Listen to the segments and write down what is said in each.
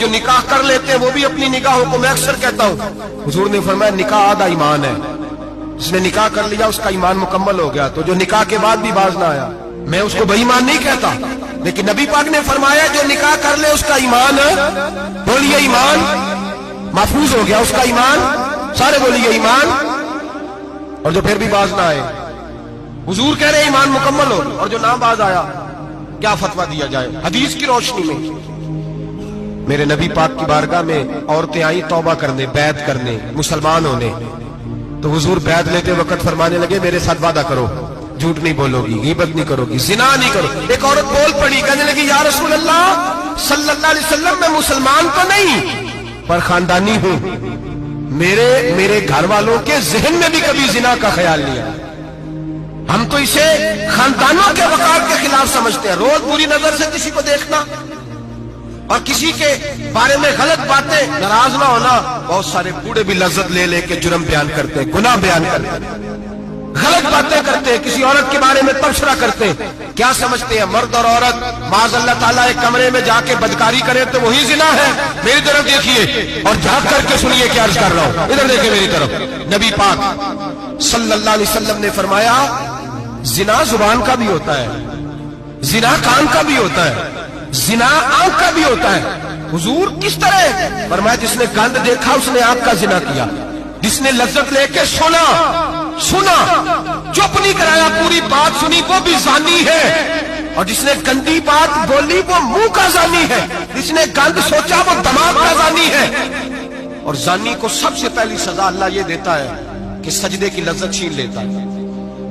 जो निकाह कर लेते हैं वो भी अपनी निगाहों को, मैं अक्सर कहता हूँ, हुजूर ने फरमाया निकाह आधा ईमान है, जिसने निकाह कर लिया उसका ईमान मुकम्मल हो गया। तो जो निकाह के बाद भी बाज ना आया, मैं उसको बेईमान नहीं कहता, लेकिन नबी पाक ने फरमाया जो निकाह कर ले उसका ईमान, बोलिए ईमान महफूज हो गया, उसका ईमान, सारे बोलिए ईमान। और जो फिर भी बाज ना आए, हुजूर कह रहे ईमान मुकम्मल हो, और जो ना बाज आया क्या फतवा दिया जाए हदीस की रोशनी में। मेरे नबी पाक की बारगाह में औरतें आई तौबा करने, बैत करने, मुसलमान होने, तो हुजूर बैत लेते वक्त फरमाने लगे मेरे साथ वादा करो, झूठ नहीं बोलोगी, गीबत नहीं करोगी, जिना नहीं करो। एक औरत बोल पड़ी, कहने लगी या रसूल अल्लाह सल्लल्लाहु अलैहि वसल्लम, मैं मुसलमान तो नहीं पर खानदानी हूं, मेरे घर वालों के जहन में भी कभी जिना का ख्याल नहीं आया। हम तो इसे खानदानों के वकार के खिलाफ समझते हैं। रोज बुरी नजर से किसी को देखना और किसी के बारे में गलत बातें, नाराज ना होना। बहुत सारे बूढ़े भी लज्जत ले लेके जुर्म बयान करते हैं, गुनाह बयान करते हैं, गलत बातें करते हैं, किसी औरत के बारे में तबसरा करते हैं। क्या समझते हैं मर्द और औरत माज़ अल्लाह ताला एक कमरे में जाके बदकारी करे तो वही जिना है? मेरी तरफ देखिए और झांक करके सुनिए क्या अर्ज कर रहा हूं, इधर देखिए मेरी तरफ। नबी पाक सल्लल्लाहु अलैहि वसल्लम ने फरमाया जिना जुबान का भी होता है, जिना कान का भी होता है, जिना आंख का भी होता है। हुजूर किस तरह? फरमाया जिसने गंद देखा उसने आंख का जिना किया, जिसने लज्जत लेके सुना, चुप नहीं कराया, पूरी बात सुनी, वो भी जानी है। और जिसने गंदी बात बोली वो मुंह का जानी है, जिसने गंद सोचा वो दिमाग का जानी है। और जानी को सबसे पहली सजा अल्लाह ये देता है कि सजदे की लज्जत छीन लेता है,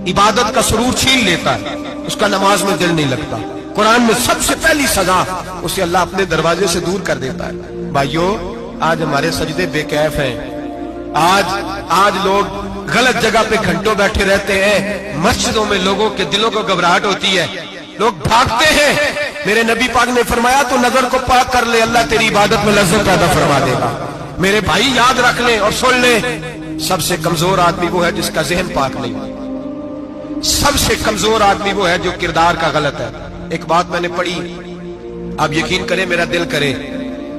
इबादत का सुरूर छीन लेता है, उसका नमाज में दिल नहीं लगता। कुरान में सबसे पहली सजा उसे अल्लाह अपने दरवाजे से दूर कर देता है। भाइयों आज हमारे सजदे बेकैफ हैं, आज लोग गलत जगह पे घंटों बैठे रहते हैं, मस्जिदों में लोगों के दिलों को घबराहट होती है, लोग भागते हैं। मेरे नबी पाक ने फरमाया तो नजर को पाक कर ले, अल्लाह तेरी इबादत में लज्जत पैदा फरमा देगा। मेरे भाई याद रख ले और सुन ले, सबसे कमजोर आदमी वो है जिसका जहन पाक नहीं। सबसे कमजोर आदमी वो है जो किरदार का गलत है। एक बात मैंने पढ़ी, आप यकीन करें मेरा दिल करे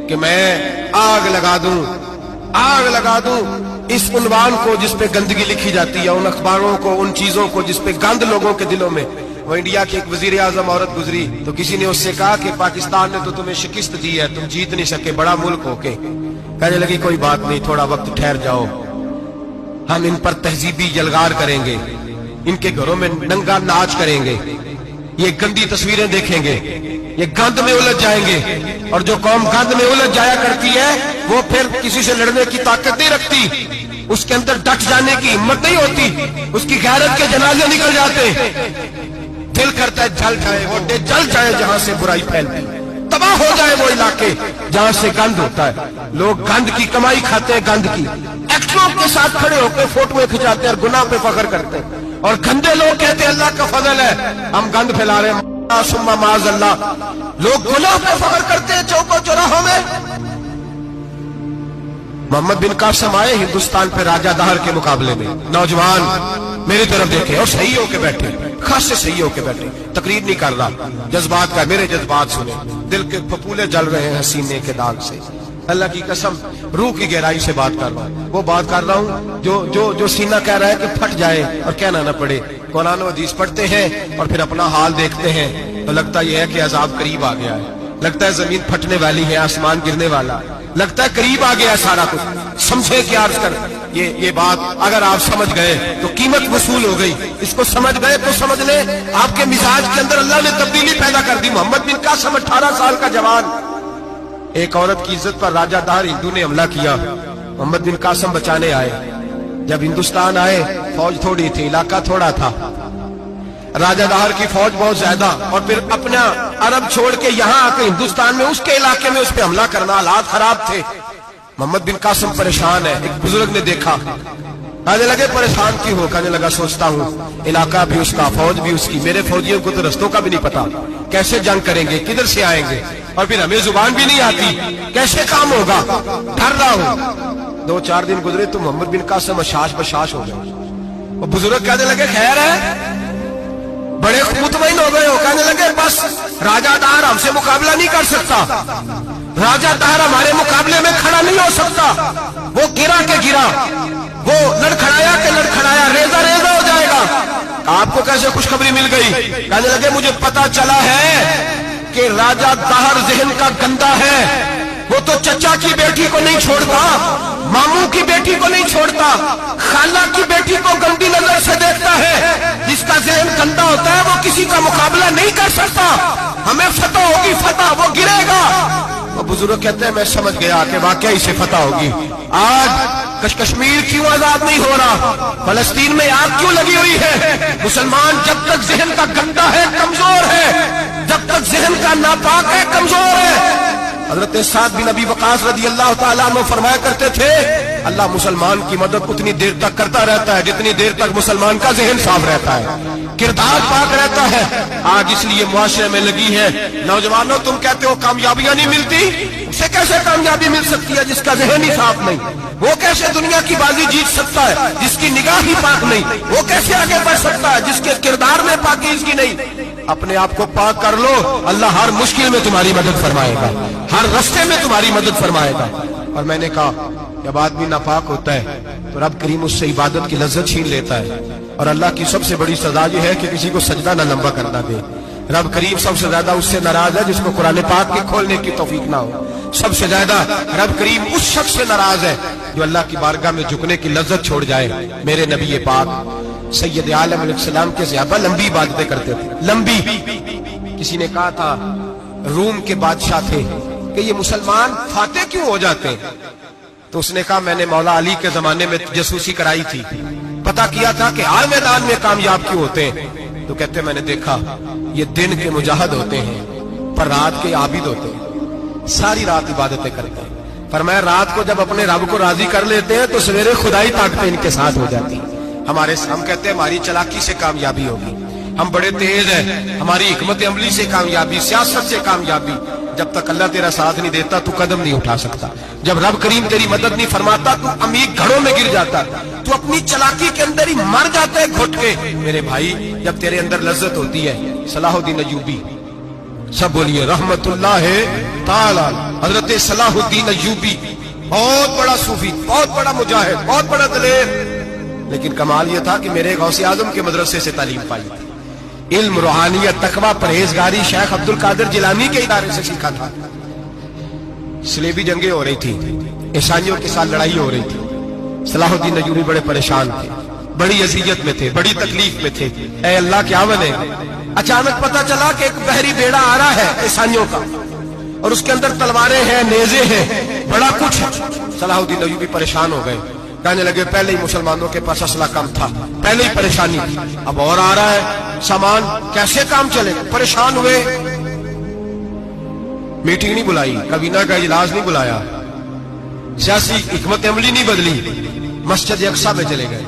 कि मैं आग लगा दूं इस उन्वान को जिस पे गंदगी लिखी जाती है, उन अखबारों को, उन चीजों को जिस पे गंद लोगों के दिलों में। वो इंडिया की एक वजीर आजम औरत गुजरी तो किसी ने उससे कहा कि पाकिस्तान ने तो तुम्हें शिकस्त दी है, तुम जीत नहीं सके बड़ा मुल्क होके। कहने लगी कोई बात नहीं, थोड़ा वक्त ठहर जाओ, हम इन पर तहजीबी यलगार करेंगे, इनके घरों में नंगा नाच करेंगे, ये गंदी तस्वीरें देखेंगे, ये गंद में उलझ जाएंगे। और जो कौम गंद में उलझ जाया करती है वो फिर किसी से लड़ने की ताकत नहीं रखती, उसके अंदर डट जाने की हिम्मत नहीं होती, उसकी गैरत के जनाजे निकल जाते। दिल करता है जल जाए वो जल जाए जहां से बुराई फैलती, तबाह हो जाए वो इलाके जहां से गंद होता है। लोग गंद की कमाई खाते हैं, गंद की एक्टरों के साथ खड़े होकर फोटो खिंचाते हैं और गुनाह पे फख्र करते हैं। और गंदे लोग कहते हैं अल्लाह का फजल है हम गंद फैला रहे हैं, सुम्मा माज़ अल्लाह। लोग गुनाह पे फख्र करते हैं चौकों चौराहों में। मोहम्मद बिन कासिम आए हिंदुस्तान पे राजा दहर के मुकाबले में, नौजवान मेरी तरफ देखे और सही होके बैठे, खासे सही होके बैठे, तकरीर नहीं कर रहा, जज्बात का, मेरे जज्बात सुने, दिल के फपूले जल रहे हैं हसीने के दाग से। अल्लाह की कसम रूह की गहराई से बात कर रहा हूँ, वो बात कर रहा हूँ जो सीना कह रहा है कि फट जाए और कहना ना पड़े। कुरान और हदीस पढ़ते हैं और फिर अपना हाल देखते हैं तो लगता यह है कि अजाब करीब आ गया है, लगता है जमीन फटने वाली है, आसमान गिरने वाला, लगता है करीब आ गया सारा कुछ। समझे क्या अर्ज कर, ये बात अगर आप समझ गए तो कीमत वसूल हो गई, इसको समझ गए तो समझ ले आपके मिजाज के अंदर अल्लाह ने तब्दीली पैदा कर दी। मोहम्मद बिन कासिम 18 साल का जवान, एक औरत की इज्जत पर राजा दहर हिंदू ने हमला किया, मोहम्मद बिन कासिम बचाने आए। जब हिंदुस्तान आए फौज थोड़ी थी, इलाका थोड़ा था, राजा दहर की फौज बहुत ज्यादा, और फिर अपना अरब छोड़ के यहाँ आके हिंदुस्तान में उसके इलाके में उस पर हमला करना, हालात खराब थे। मोहम्मद बिन कासिम परेशान है। एक बुजुर्ग ने देखा, कहने लगे परेशान क्यों हो? कहने लगा सोचता हूँ इलाका भी उसका, फौज भी उसकी, मेरे फौजियों को तो रस्तों का भी नहीं पता, कैसे जंग करेंगे, किधर से आएंगे, और फिर हमें जुबान भी नहीं आती, कैसे काम होगा, डर रहा हूँ। 2-4 दिन गुजरे तो मोहम्मद बिन कासिम अशाश बशाश हो गए। वो बुजुर्ग कहने लगे खैर है? बड़े मुतमईन हो गए हो, कहने लगे बस राजा दार हमसे मुकाबला नहीं कर सकता, राजा दार हमारे मुकाबले में खड़ा नहीं हो सकता। वो गिरा के गिरा, वो लड़खड़ाया के लड़खड़ाया, रेजा रेजा हो जाएगा। आपको कैसे खुशखबरी मिल गई? कहने लगे मुझे पता चला है कि राजा दाहर जहन का गंदा है, वो तो चचा की बेटी को नहीं छोड़ता, मामू की बेटी को नहीं छोड़ता, खाला की बेटी को गंदी नजर से देखता है। जिसका जहन गंदा होता है वो किसी का मुकाबला नहीं कर सकता। हमें फतह होगी, फतह, वो गिरेगा। वो बुजुर्ग कहते हैं मैं समझ गया कि वाकई से फतह होगी। आज कश्मीर क्यों आजाद नहीं हो रहा, फलस्तीन में आग क्यों लगी हुई है? मुसलमान जब तक जहन का गंदा है कमजोर है, जब तक जहन का नापाक है कमजोर है। हजरत साद बिन अबी वकास रदी अल्लाह ताला अन्हु फरमाया करते थे, अल्लाह मुसलमान की मदद उतनी देर तक करता रहता है जितनी देर तक मुसलमान का जहन साफ रहता है, किरदार पाक रहता है। आज इसलिए मुआशरे में लगी है। नौजवानों, तुम कहते हो कामयाबियां नहीं मिलती, उसे कैसे कामयाबी मिल सकती है जिसका जहन ही साफ नहीं? वो कैसे दुनिया की बाजी जीत सकता है जिसकी निगाह ही पाक नहीं? वो कैसे आगे बढ़ सकता है जिसके किरदार में पाकीज़गी नहीं? अपने आप को पाक कर लो, अल्लाह हर मुश्किल में तुम्हारी मदद फरमाएगा, हर रास्ते में तुम्हारी मदद फरमाएगा। और मैंने कहा जब आदमी नापाक होता है तो रब करीम उससे इबादत की लज्जत छीन लेता है। और अल्लाह की सबसे बड़ी सजा यह है कि किसी को सजदा ना लंबा करना दे। रब करीम सबसे ज्यादा उससे नाराज है जिसको कुरान पाक के खोलने की तौफीक ना हो। सबसे ज्यादा रब करीम उस शख्स से नाराज है जो अल्लाह की बारगाह में झुकने की लज्जत छोड़ जाए। मेरे नबी पाक सैयद आलम अलैहिस्सलाम के सहाबा लंबी इबादतें करते थे, लंबी। किसी ने कहा था रूम के बादशाह थे कि ये मुसलमान फाते क्यों हो जाते हैं? तो उसने कहा मैंने मौला अली के जमाने में जासूसी कराई थी, पता किया था कि हर मैदान में कामयाब क्यों होते हैं। तो कहते मैंने देखा ये दिन के मुजाहिद होते हैं पर रात के आबिद होते हैं, सारी रात इबादतें करते हैं। पर मैं रात को जब अपने रब को राजी कर लेते हैं तो सवेरे खुदाई ताकतें इनके साथ हो जाती है। हम कहते हैं हमारी चालाकी से कामयाबी होगी, हम बड़े तेज हैं, हमारी हिकमत अमली से कामयाबी, सियासत से कामयाबी। जब तक अल्लाह तेरा साथ नहीं देता तू कदम नहीं उठा सकता। जब रब करीम तेरी मदद नहीं फरमाता तू अमीर घड़ों में गिर जाता, तू अपनी चालाकी के अंदर ही मर जाता है घुट के। मेरे भाई, जब तेरे अंदर लज्जत होती है, सलाहुद्दीन अय्यूबी, सब बोलिए रहमतुल्लाह ताला, हजरत सलाहुद्दीन अय्यूबी बहुत बड़ा सूफी, बहुत बड़ा मुजाहिद, बहुत बड़ा दलेर। लेकिन कमाल यह था कि मेरे गौसे आजम के मदरसे से तालीम पाई, इल्म, रूहानियत, तकवा, परहेजगारी शेख अब्दुल कादिर जिलानी के इदारे से सीखा था। सलेबी जंगें हो रही थी, ईसाइयों के साथ लड़ाई हो रही थी। सलाहुद्दीन अय्यूबी बड़े परेशान थे, बड़ी अज़ियत में थे, बड़ी तकलीफ में थे। ऐ अल्लाह क्या बने। अचानक पता चला कि एक बहरी बेड़ा आ रहा है ईसाइयों का और उसके अंदर तलवारें हैं, नेज़े हैं, बड़ा कुछ है। सलाहुद्दीन अय्यूबी परेशान हो गए, कहने लगे पहले ही मुसलमानों के पास असला कम था, पहले ही परेशानी थी, अब और आ रहा है सामान, कैसे काम चले? परेशान हुए। मीटिंग नहीं बुलाई, कबीना का इजलास नहीं बुलाया, सियासी हिकमत अमली नहीं बदली, मस्जिद अक्सा में चले गए,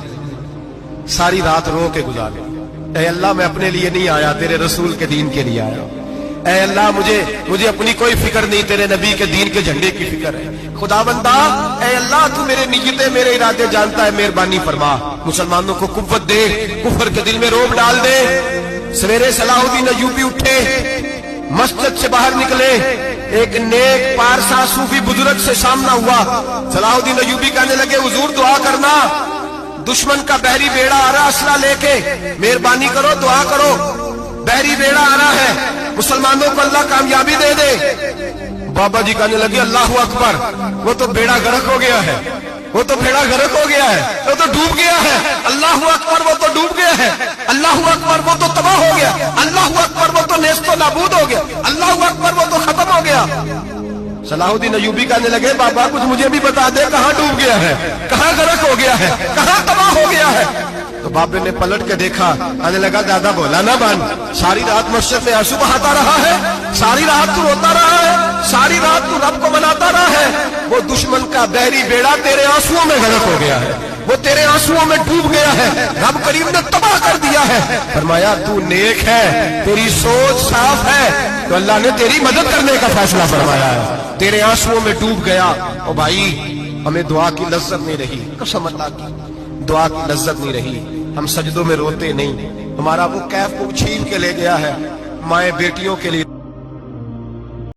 सारी रात रो के गुजारे। ऐ अल्लाह मैं अपने लिए नहीं आया, तेरे रसूल के दीन के लिए आया। ऐ अल्लाह मुझे अपनी कोई फिक्र नहीं, तेरे नबी के दीन के झंडे की फिक्र है। खुदाबंदा, ऐ अल्लाह तू मेरे नियतें, मेरे इरादे जानता है, मेहरबानी फरमा, मुसलमानों को कुव्वत दे, कुफर के दिल में रोब डाल दे। सवेरे सलाहुद्दीन अय्यूबी उठे, मस्जिद से बाहर निकले, एक नेक पारसा सूफी बुजुर्ग से सामना हुआ। सलाहुद्दीन अय्यूबी कहने लगे हुजूर दुआ करना, दुश्मन का बहरी बेड़ा आ रहा असला लेके, मेहरबानी करो, दुआ करो, बहरी बेड़ा आ रहा है, मुसलमानों को अल्लाह कामयाबी दे दे। बाबा जी कहने लगे अल्लाह अकबर, वो तो बेड़ा गर्क हो गया है, वो तो बेड़ा गर्क हो गया है, वो तो डूब गया है। अल्लाह अकबर, वो तो डूब गया है। अल्लाह अकबर, वो तो तबाह हो गया। अल्लाह अकबर, वो तो नेस्तो नाबूद हो गया। अल्लाह अकबर, वो तो खत्म हो गया। सलाहुद्दीन अय्यूबी कहने लगे बाबा कुछ मुझे भी बता दे, कहाँ डूब गया है, कहाँ गर्क हो गया है, कहाँ तबाह हो गया है। तो बाबे ने पलट के देखा, आने लगा दादा बोला ना बन, सारी रात मस्जिद में आंसू बहाता रहा है, सारी रात तू रोता रहा है, सारी रात तू रब को मनाता रहा है। वो दुश्मन का बहरी बेड़ा तेरे आंसुओं में गर्क हो गया है, वो तेरे आंसुओं में डूब गया है, रब करीम ने तबाह कर दिया है। फरमाया तू नेक है, तेरी सोच साफ है, तो अल्लाह ने तेरी मदद करने का फैसला फरमाया है। तेरे आंसुओं में डूब गया। ओ भाई, हमें दुआ की लज्जत नहीं रही, कसम अल्लाह की, दुआ की लज्जत नहीं रही। ہم سجدوں میں روتے نہیں. ہمارا وہ کیف کو چھین کے لے گیا ہے مائیں بیٹیوں کے لیے.